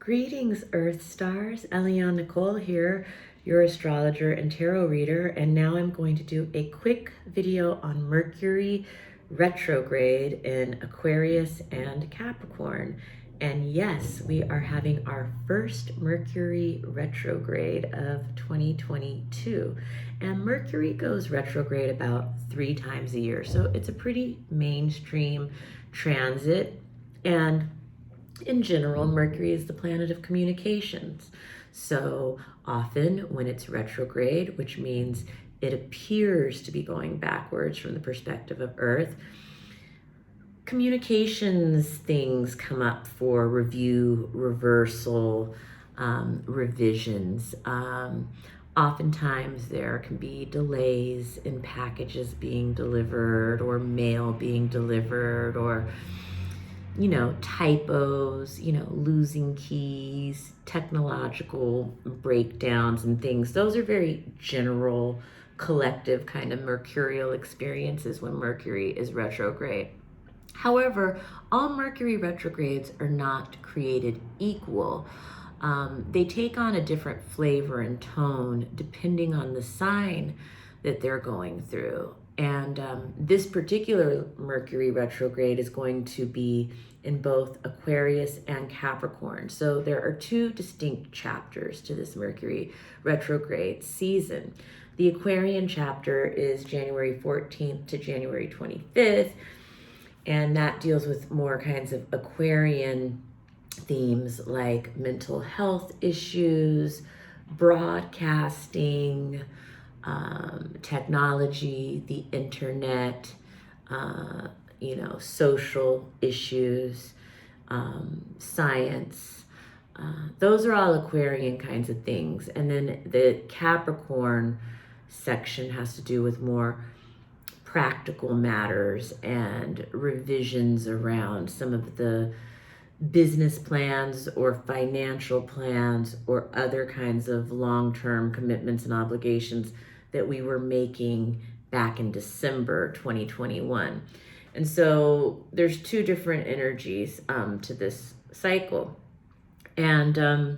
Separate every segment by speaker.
Speaker 1: Greetings, Earth Stars. Eliane-Nicole here, your astrologer and tarot reader, and now I'm going to do a quick video on Mercury Retrograde in Aquarius and Capricorn. And yes, we are having our first Mercury Retrograde of 2022. And Mercury goes retrograde about 3 times a year, so it's a pretty mainstream transit. And in general, Mercury is the planet of communications. So often when it's retrograde, which means it appears to be going backwards from the perspective of Earth, communications things come up for review, reversal, revisions. Oftentimes there can be delays in packages being delivered or mail being delivered, or typos, losing keys, technological breakdowns and things. Those are very general, collective kind of mercurial experiences when Mercury is retrograde. However, all Mercury retrogrades are not created equal. They take on a different flavor and tone depending on the sign that they're going through. And this particular Mercury retrograde is going to be in both Aquarius and Capricorn. So there are 2 distinct chapters to this Mercury retrograde season. The Aquarian chapter is January 14th to January 25th, and that deals with more kinds of Aquarian themes like mental health issues, broadcasting, technology, the internet, social issues, science. Those are all Aquarian kinds of things. And then the Capricorn section has to do with more practical matters and revisions around some of the business plans or financial plans or other kinds of long-term commitments and obligations that we were making back in December 2021. And so there's 2 different energies to this cycle. And I'm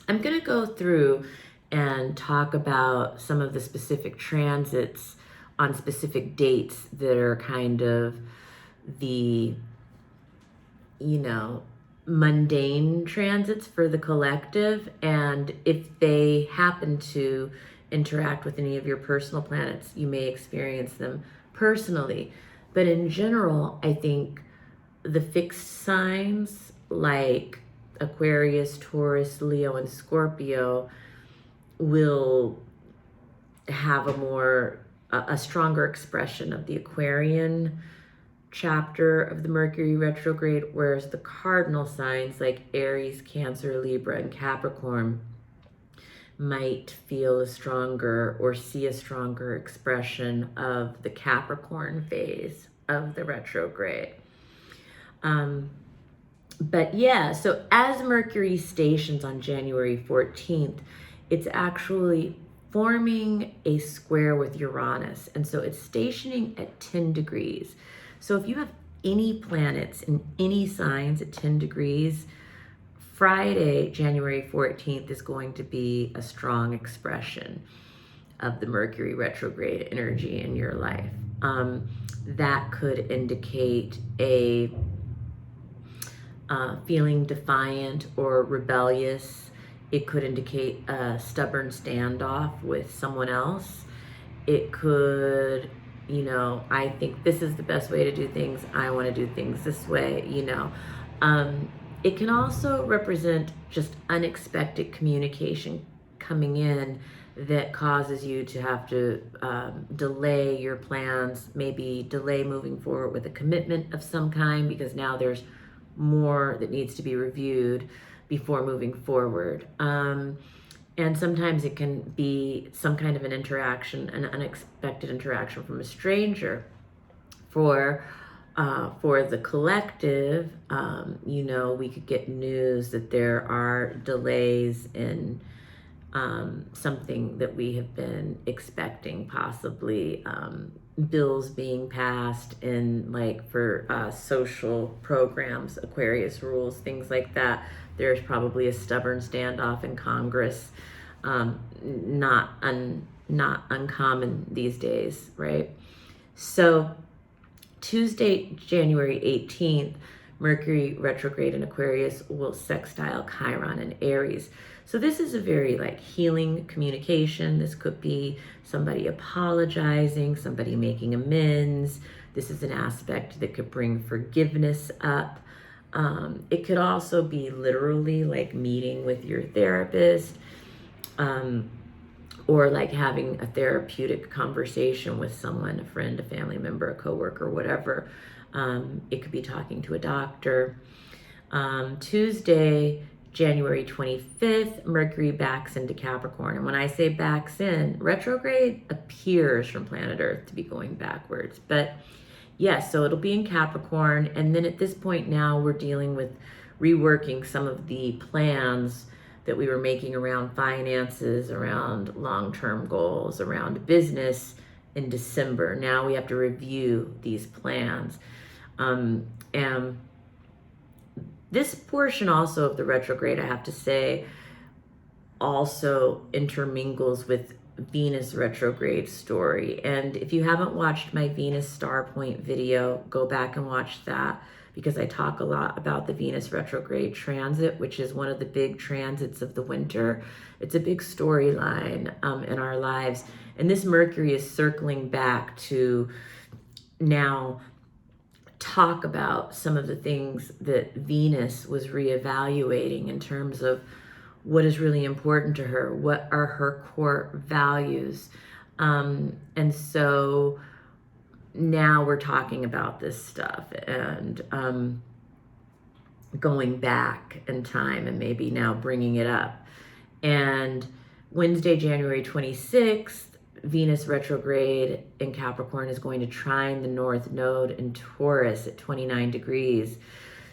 Speaker 1: going to go through and talk about some of the specific transits on specific dates that are kind of the mundane transits for the collective, and if they happen to interact with any of your personal planets, you may experience them personally. But in general, I think the fixed signs like Aquarius, Taurus, Leo, and Scorpio will have a stronger expression of the Aquarian chapter of the Mercury retrograde, whereas the cardinal signs like Aries, Cancer, Libra, and Capricorn might feel a stronger or see a stronger expression of the Capricorn phase of the retrograde. But yeah, so as Mercury stations on January 14th, it's actually forming a square with Uranus. And so it's stationing at 10 degrees. So if you have any planets in any signs at 10 degrees, Friday, January 14th is going to be a strong expression of the Mercury retrograde energy in your life. That could indicate a feeling defiant or rebellious. It could indicate a stubborn standoff with someone else. It could, I think this is the best way to do things. I want to do things this way, It can also represent just unexpected communication coming in that causes you to have to delay your plans, maybe delay moving forward with a commitment of some kind, because now there's more that needs to be reviewed before moving forward. And sometimes it can be some kind of an interaction, an unexpected interaction from a stranger. For the collective, we could get news that there are delays in something that we have been expecting, possibly bills being passed in like for social programs, Aquarius rules, things like that. There's probably a stubborn standoff in Congress. Not uncommon these days, right? So Tuesday, January 18th, Mercury retrograde in Aquarius will sextile Chiron in Aries. So this is a very like healing communication. This could be somebody apologizing, somebody making amends. This is an aspect that could bring forgiveness up. It could also be literally like meeting with your therapist, or like having a therapeutic conversation with someone, a friend, a family member, a coworker, whatever. It could be talking to a doctor. Tuesday, January 25th, Mercury backs into Capricorn. And when I say backs in, retrograde appears from planet Earth to be going backwards. But yes, so it'll be in Capricorn. And then at this point now, we're dealing with reworking some of the plans that we were making around finances, around long-term goals, around business in December. Now we have to review these plans. And this portion also of the retrograde, I have to say, also intermingles with Venus retrograde story. And if you haven't watched my Venus star point video, go back and watch that, because I talk a lot about the Venus retrograde transit, which is one of the big transits of the winter. It's a big storyline in our lives. And this Mercury is circling back to now talk about some of the things that Venus was reevaluating in terms of what is really important to her, what are her core values. And so now we're talking about this stuff and going back in time and maybe now bringing it up. And Wednesday, January 26th, Venus retrograde in Capricorn is going to trine the North Node in Taurus at 29 degrees.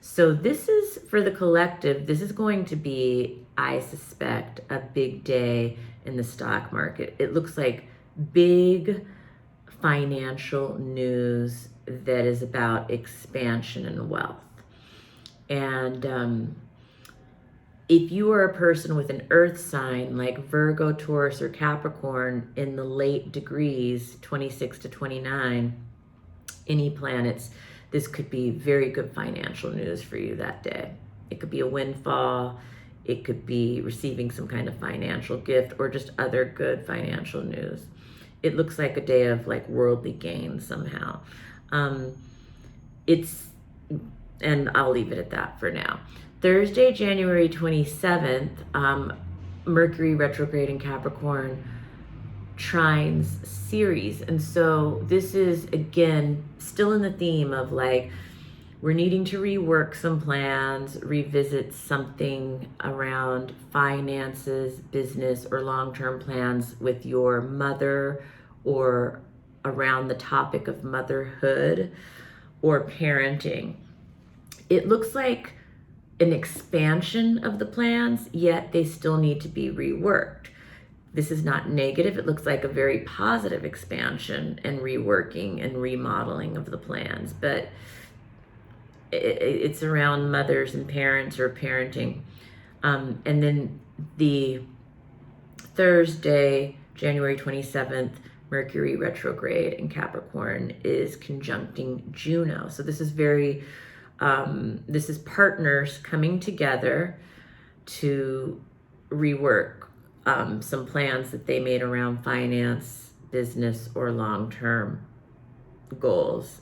Speaker 1: So this is, for the collective, this is going to be, I suspect, a big day in the stock market. It looks like big financial news that is about expansion and wealth. And if you are a person with an earth sign like Virgo, Taurus, or Capricorn in the late degrees, 26 to 29, any planets, this could be very good financial news for you that day. It could be a windfall. It could be receiving some kind of financial gift or just other good financial news. It looks like a day of like worldly gain somehow. And I'll leave it at that for now. Thursday, January 27th, Mercury retrograde in Capricorn trines Ceres. And so this is, again, still in the theme of like, we're needing to rework some plans, revisit something around finances, business, or long-term plans with your mother, or around the topic of motherhood or parenting. It looks like an expansion of the plans, yet they still need to be reworked. This is not negative. It looks like a very positive expansion and reworking and remodeling of the plans, but it's around mothers and parents or parenting. And then the Thursday, January 27th, Mercury retrograde in Capricorn is conjuncting Juno. So this is very, this is partners coming together to rework some plans that they made around finance, business, or long-term goals.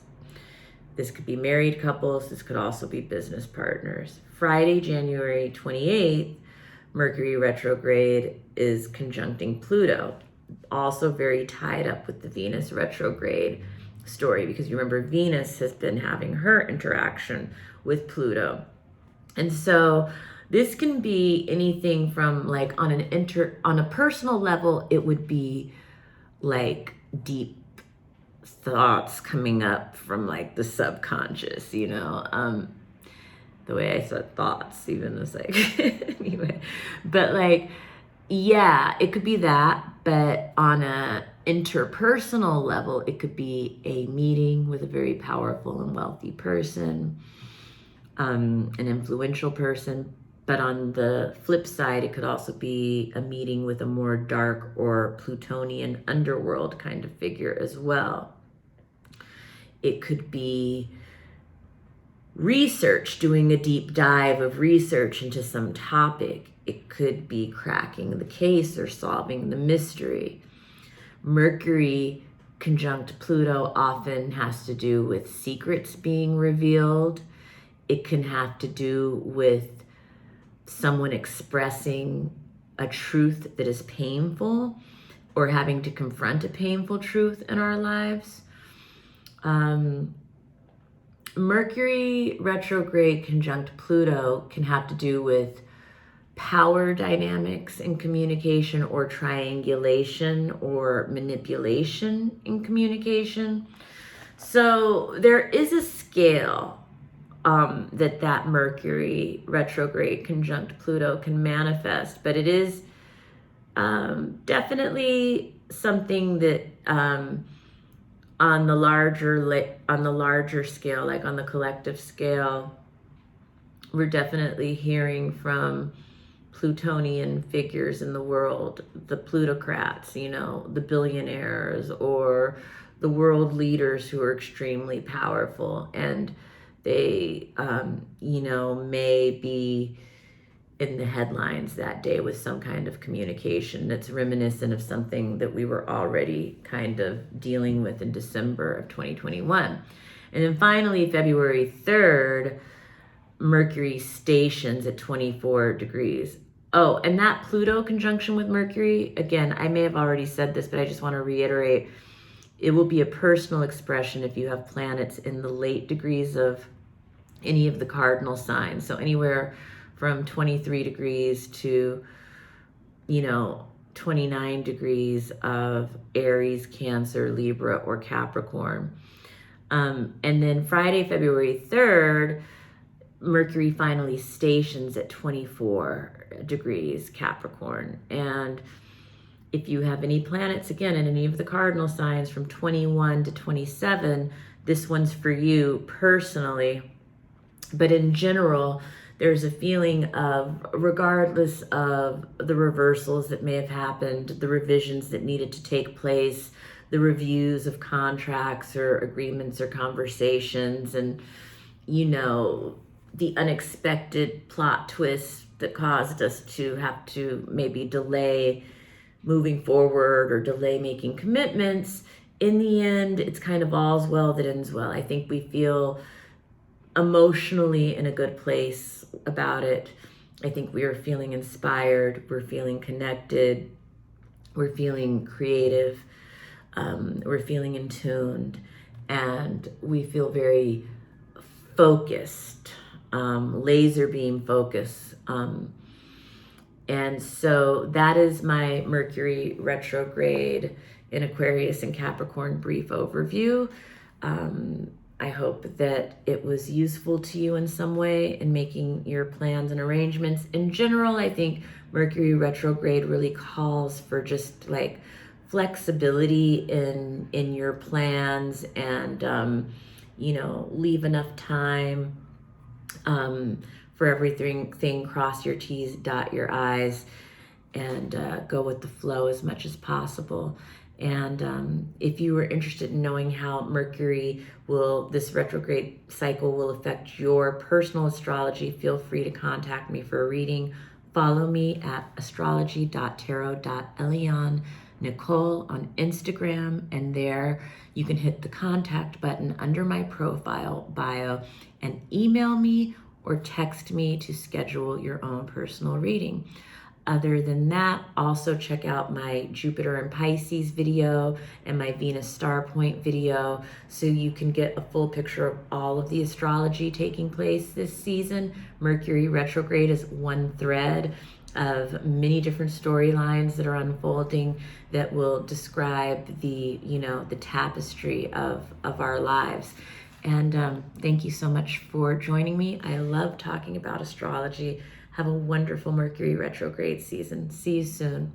Speaker 1: This could be married couples. This could also be business partners. Friday, January 28th, Mercury retrograde is conjuncting Pluto. Also very tied up with the Venus retrograde story, because you remember Venus has been having her interaction with Pluto. And so this can be anything from like on a personal level, it would be like deep thoughts coming up from like the subconscious, you know, the way I said thoughts even is like, anyway, but like, yeah, it could be that, But on a interpersonal level, it could be a meeting with a very powerful and wealthy person, an influential person. But on the flip side, it could also be a meeting with a more dark or Plutonian underworld kind of figure as well. It could be research, doing a deep dive of research into some topic. It could be cracking the case or solving the mystery. Mercury conjunct Pluto often has to do with secrets being revealed. It can have to do with someone expressing a truth that is painful or having to confront a painful truth in our lives. Mercury retrograde conjunct Pluto can have to do with power dynamics in communication or triangulation or manipulation in communication. So there is a scale that Mercury retrograde conjunct Pluto can manifest, but it is definitely something that on the larger scale, like on the collective scale, we're definitely hearing from Plutonian figures in the world, the plutocrats, the billionaires or the world leaders who are extremely powerful, and they, may be in the headlines that day with some kind of communication that's reminiscent of something that we were already kind of dealing with in December of 2021. And then finally, February 3rd, Mercury stations at 24 degrees. Oh, and that Pluto conjunction with Mercury, again, I may have already said this, but I just want to reiterate, it will be a personal expression if you have planets in the late degrees of any of the cardinal signs. So anywhere from 23 degrees to, 29 degrees of Aries, Cancer, Libra, or Capricorn. And then Friday, February 3rd, Mercury finally stations at 24 degrees Capricorn. And if you have any planets, again, in any of the cardinal signs from 21 to 27, this one's for you personally. But in general, there's a feeling of, regardless of the reversals that may have happened, the revisions that needed to take place, the reviews of contracts or agreements or conversations, and, the unexpected plot twists that caused us to have to maybe delay moving forward or delay making commitments. In the end, it's kind of all's well that ends well. I think we feel emotionally in a good place about it. I think we are feeling inspired, we're feeling connected, we're feeling creative, we're feeling in tuned, and we feel very focused, laser beam focus. And so that is my Mercury retrograde in Aquarius and Capricorn brief overview. I hope that it was useful to you in some way in making your plans and arrangements. In general, I think Mercury retrograde really calls for just like flexibility in your plans, and leave enough time for everything. Cross your T's, dot your I's, and go with the flow as much as possible. And if you were interested in knowing how this retrograde cycle will affect your personal astrology, feel free to contact me for a reading. Follow me at astrology.tarot.Eliane-Nicole on Instagram, and there you can hit the contact button under my profile bio and email me or text me to schedule your own personal reading. Other than that, also check out my Jupiter and Pisces video and my Venus Star Point video so you can get a full picture of all of the astrology taking place this season. Mercury retrograde is one thread of many different storylines that are unfolding that will describe the tapestry of our lives. And thank you so much for joining me. I love talking about astrology. Have a wonderful Mercury retrograde season. See you soon.